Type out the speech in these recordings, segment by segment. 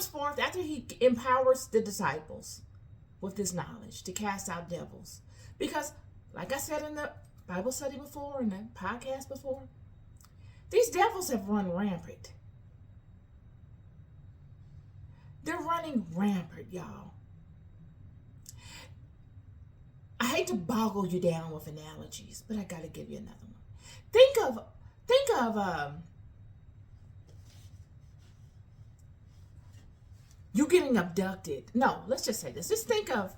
comes forth after he empowers the disciples with this knowledge to cast out devils. Because, like I said in the Bible study before, in the podcast before, these devils have run rampant. They're running rampant, y'all. I hate to boggle you down with analogies, but I got to give you another one. Think of you getting abducted. No, let's just say this. Just think of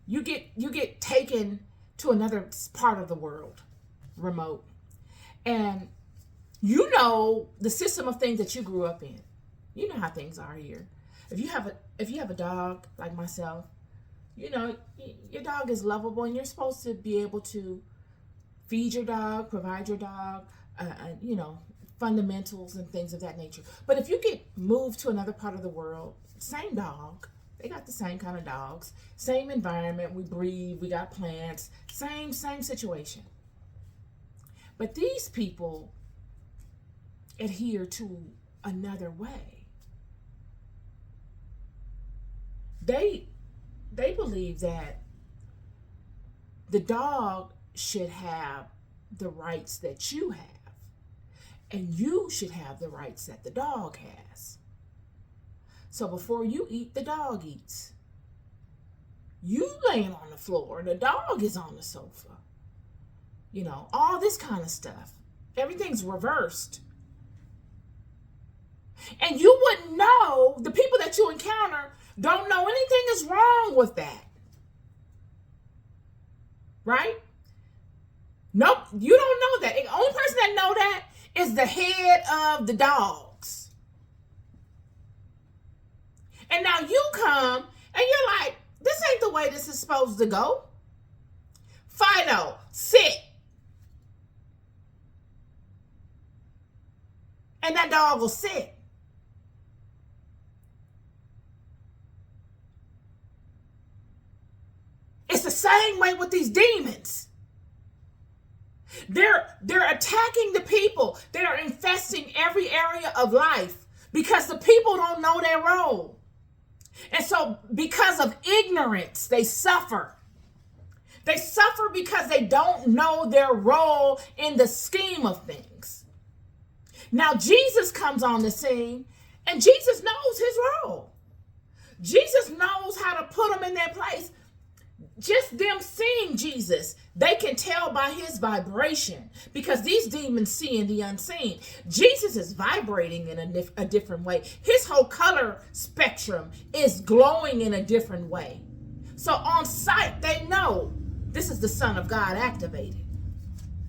you get taken to another part of the world, remote, and you know the system of things that you grew up in. You know how things are here. If you have a dog like myself, you know your dog is lovable, and you're supposed to be able to feed your dog, provide your dog, you know, fundamentals and things of that nature. But if you get moved to another part of the world, same dog, they got the same kind of dogs, same environment, we breathe, we got plants, same situation. But these people adhere to another way. They believe that the dog should have the rights that you have, and you should have the rights that the dog has. So before you eat, the dog eats. You laying on the floor, the dog is on the sofa. You know, all this kind of stuff. Everything's reversed. And you wouldn't know, the people that you encounter don't know anything is wrong with that. Right? Nope, you don't know that. The only person that know that is the head of the dogs. And now you come and you're like, this ain't the way this is supposed to go. Fido, sit. And that dog will sit. It's the same way with these demons. They're attacking the people. They're infesting every area of life because the people don't know their role. And so because of ignorance, they suffer. They suffer because they don't know their role in the scheme of things. Now Jesus comes on the scene, and Jesus knows his role. Jesus knows how to put them in their place. Just them seeing Jesus, they can tell by his vibration, because these demons see in the unseen. Jesus is vibrating in a different way. His whole color spectrum is glowing in a different way. So on sight, they know this is the Son of God activated.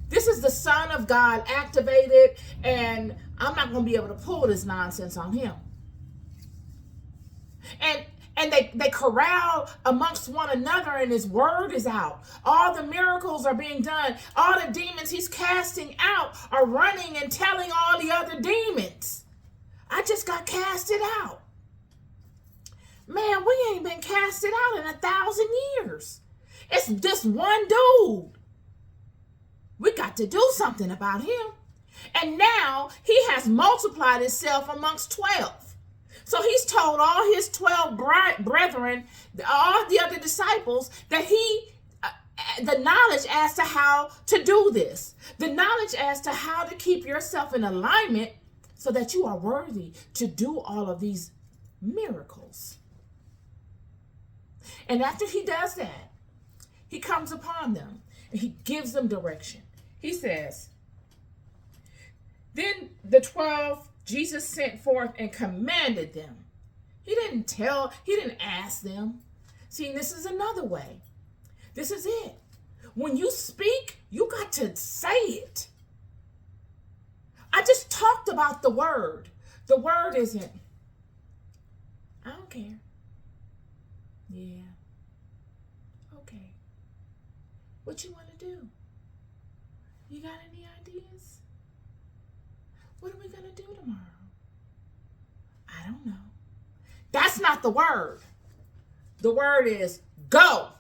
This is the Son of God activated, and I'm not going to be able to pull this nonsense on him. And they corral amongst one another, and his word is out. All the miracles are being done. All the demons he's casting out are running and telling all the other demons, I just got casted out. Man, we ain't been casted out in 1,000 years. It's this one dude. We got to do something about him. And now he has multiplied himself amongst 12. So he's told all his 12 brethren, all the other disciples, that the knowledge as to how to do this, the knowledge as to how to keep yourself in alignment so that you are worthy to do all of these miracles. And after he does that, he comes upon them and he gives them direction. He says, then the 12 Jesus sent forth and commanded them. He didn't ask them. See, this is another way. This is it. When you speak, you got to say it. I just talked about the word. The word isn't, I don't care. Yeah. Okay. What you want to do? You got any ideas? What are we going to do tomorrow? I don't know. That's not the word. The word is go.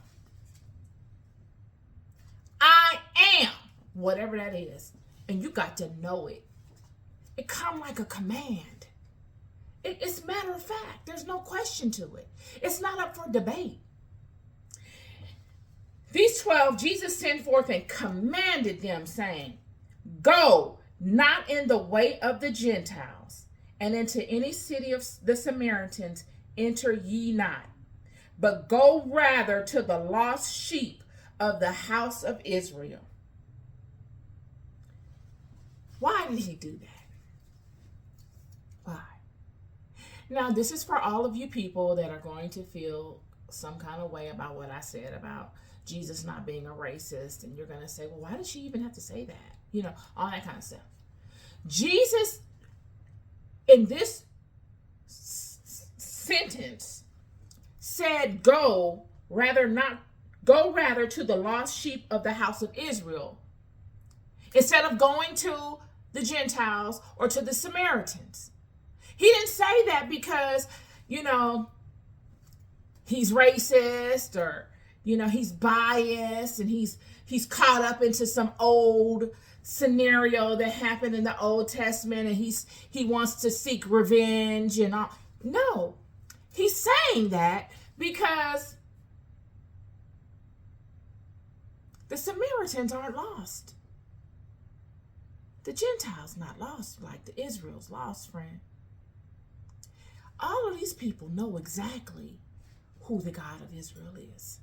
I am, whatever that is. And you got to know it. It come like a command. It's matter of fact. There's no question to it. It's not up for debate. These 12, Jesus sent forth and commanded them, saying, go not in the way of the Gentiles, and into any city of the Samaritans enter ye not, but go rather to the lost sheep of the house of Israel. Why did he do that? Why? Now, this is for all of you people that are going to feel some kind of way about what I said about Jesus not being a racist. And you're going to say, well, why did she even have to say that? You know, all that kind of stuff. Jesus, in this sentence, said, go rather to the lost sheep of the house of Israel, instead of going to the Gentiles or to the Samaritans. He didn't say that because, you know, he's racist, or, you know, he's biased, and he's caught up into some old scenario that happened in the Old Testament, and he wants to seek revenge and all. No, he's saying that because the Samaritans aren't lost. The Gentiles not lost like the Israel's lost, friend. All of these people know exactly who the God of Israel is.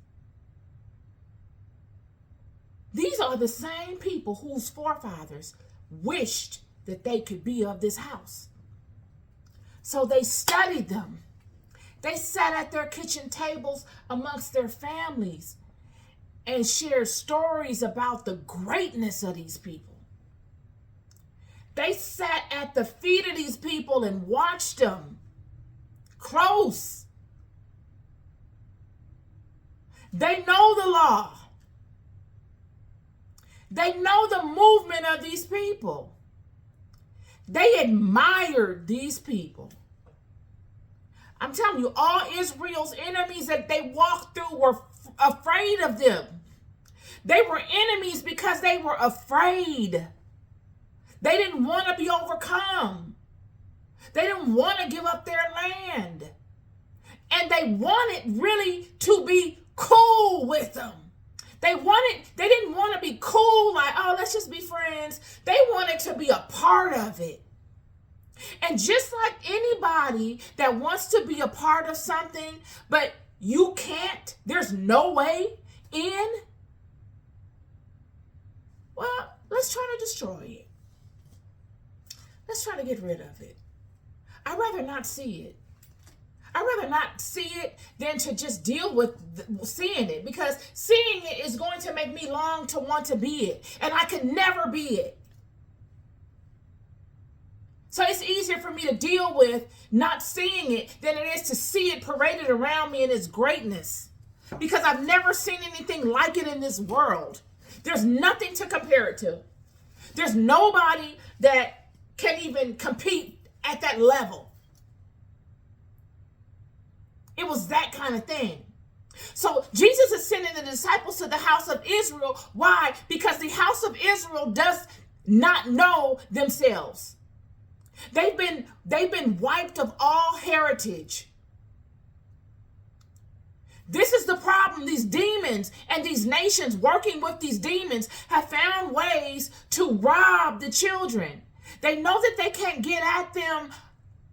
These are the same people whose forefathers wished that they could be of this house. So they studied them. They sat at their kitchen tables amongst their families and shared stories about the greatness of these people. They sat at the feet of these people and watched them close. They know the law. They know the movement of these people. They admired these people. I'm telling you, all Israel's enemies that they walked through were afraid of them. They were enemies because they were afraid. They didn't want to be overcome. They didn't want to give up their land. And they wanted really to be cool with them. They didn't want to be cool, like, oh, let's just be friends. They wanted to be a part of it. And just like anybody that wants to be a part of something, but you can't, there's no way in, well, let's try to destroy it. Let's try to get rid of it. I'd rather not see it. I'd rather not see it than to just deal with seeing it, because seeing it is going to make me long to want to be it, and I can never be it. So it's easier for me to deal with not seeing it than it is to see it paraded around me in its greatness, because I've never seen anything like it in this world. There's nothing to compare it to. There's nobody that can even compete at that level. It was that kind of thing. So Jesus is sending the disciples to the house of Israel. Why? Because the house of Israel does not know themselves. They've been wiped of all heritage. This is the problem. These demons and these nations working with these demons have found ways to rob the children. They know that they can't get at them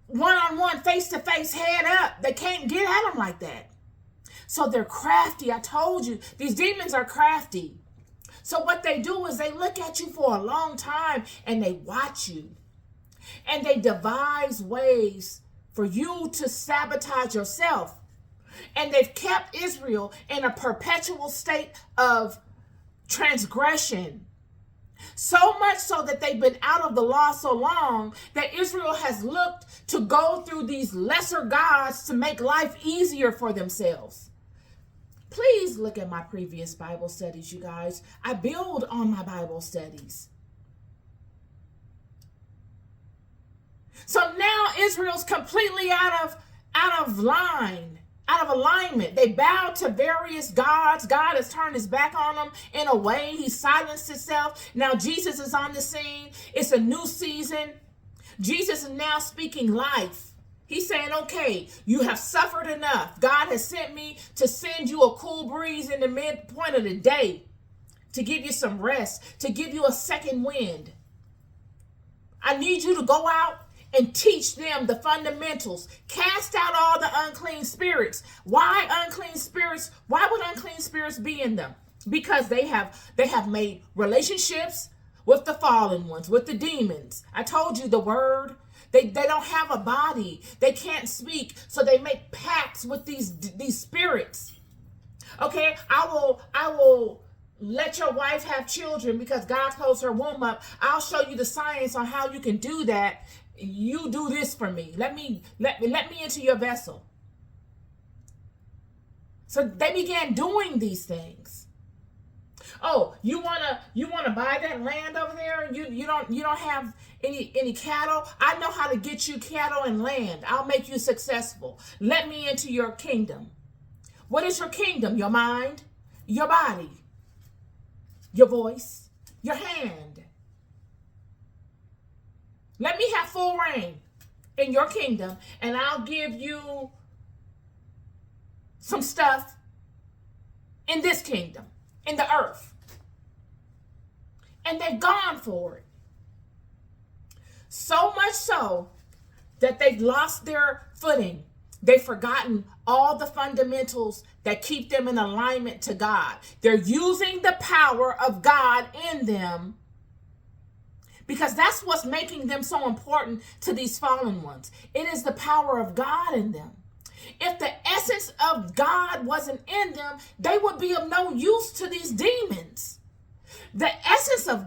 one-on-one, face-to-face, head up. They can't get at them like that. So they're crafty. I told you, these demons are crafty. So what they do is they look at you for a long time and they watch you. And they devise ways for you to sabotage yourself. And they've kept Israel in a perpetual state of transgression. So much so that they've been out of the law so long that Israel has looked to go through these lesser gods to make life easier for themselves. Please look at my previous Bible studies, you guys. I build on my Bible studies. So now Israel's completely out of line, out of alignment. They bowed to various gods. God has turned his back on them in a way. He silenced himself. Now Jesus is on the scene. It's a new season. Jesus is now speaking life. He's saying, okay, you have suffered enough. God has sent me to send you a cool breeze in the midpoint of the day, to give you some rest, to give you a second wind. I need you to go out and teach them the fundamentals. Cast out all the unclean spirits. Why unclean spirits? Why would unclean spirits be in them? Because they have made relationships with the fallen ones, with the demons. I told you the word. They don't have a body. They can't speak. So they make pacts with these spirits. Okay, I will let your wife have children because God closed her womb up. I'll show you the science on how you can do that. You do this for me. Let me into your vessel. So they began doing these things. Oh, you wanna buy that land over there? You don't have any cattle? I know how to get you cattle and land. I'll make you successful. Let me into your kingdom. What is your kingdom? Your mind, your body, your voice, your hand. Let me have full reign in your kingdom, and I'll give you some stuff in this kingdom, in the earth. And they've gone for it. So much so that they've lost their footing. They've forgotten all the fundamentals that keep them in alignment to God. They're using the power of God in them because that's what's making them so important to these fallen ones. It is the power of God in them. If the essence of God wasn't in them, they would be of no use to these demons. The essence of